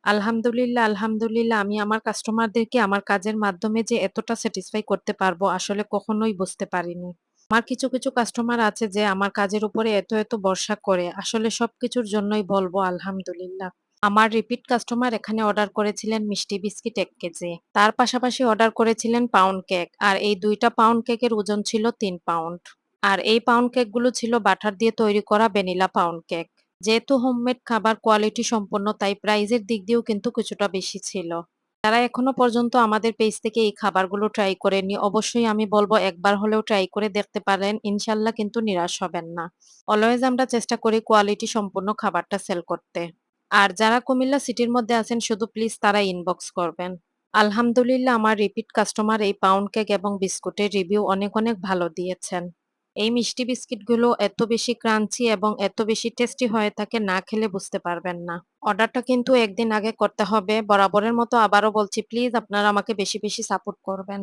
আলহামদুলিল্লাহ। আমি আমার কাস্টমারদেরকে আমার কাজের মাধ্যমে যে এতটা স্যাটিসফাই করতে পারবো আসলে কখনোই বুঝতে পারিনি। আমার কিছু কাস্টমার আছে যে আমার কাজের উপরে এত ভরসা করে। আসলে সবকিছুর জন্যই বলবো আলহামদুলিল্লাহ। আমার রিপিট কাস্টমার এখানে অর্ডার করেছিলেন মিষ্টি বিস্কিট ১ কেজি। তার পাশাপাশি অর্ডার করেছিলেন পাউন্ড কেক। আর এই ২ টা পাউন্ড কেকের ওজন ছিল ৩ পাউন্ড। আর এই পাউন্ড কেকগুলো ছিল বাটার দিয়ে তৈরি করা ভ্যানিলা পাউন্ড কেক। যেহেতু হোমমেড খাবার কোয়ালিটি সম্পন্ন তাই প্রাইজের দিক দিয়েও কিন্তু কিছুটা বেশি ছিল। যারা এখনো পর্যন্ত আমাদের পেজ থেকে এই খাবারগুলো ট্রাই করেননি, অবশ্যই আমি বলবো একবার হলেও ট্রাই করে দেখতে পারেন। ইনশাআল্লাহ কিন্তু নিরাশ হবেন না। অলওয়েজ আমরা চেষ্টা করি কোয়ালিটি সম্পন্ন খাবারটা সেল করতে। আর যারা কুমিল্লা সিটির মধ্যে আছেন শুধু প্লিজ তারা ইনবক্স করবেন। আলহামদুলিল্লাহ আমার রিপিট কাস্টমার এই পাউন্ড কেক এবং বিস্কুটের রিভিউ অনেক ভালো দিয়েছেন। এই মিষ্টি বিস্কিটগুলো এত বেশি ক্রাঞ্চি এবং এত বেশি টেস্টি হয়ে থাকে না খেলে বুঝতে পারবেন না। অর্ডারটা কিন্তু ১ দিন আগে করতে হবে। বরাবরের মতো আবারও বলছি প্লিজ আপনারা আমাকে বেশি সাপোর্ট করবেন।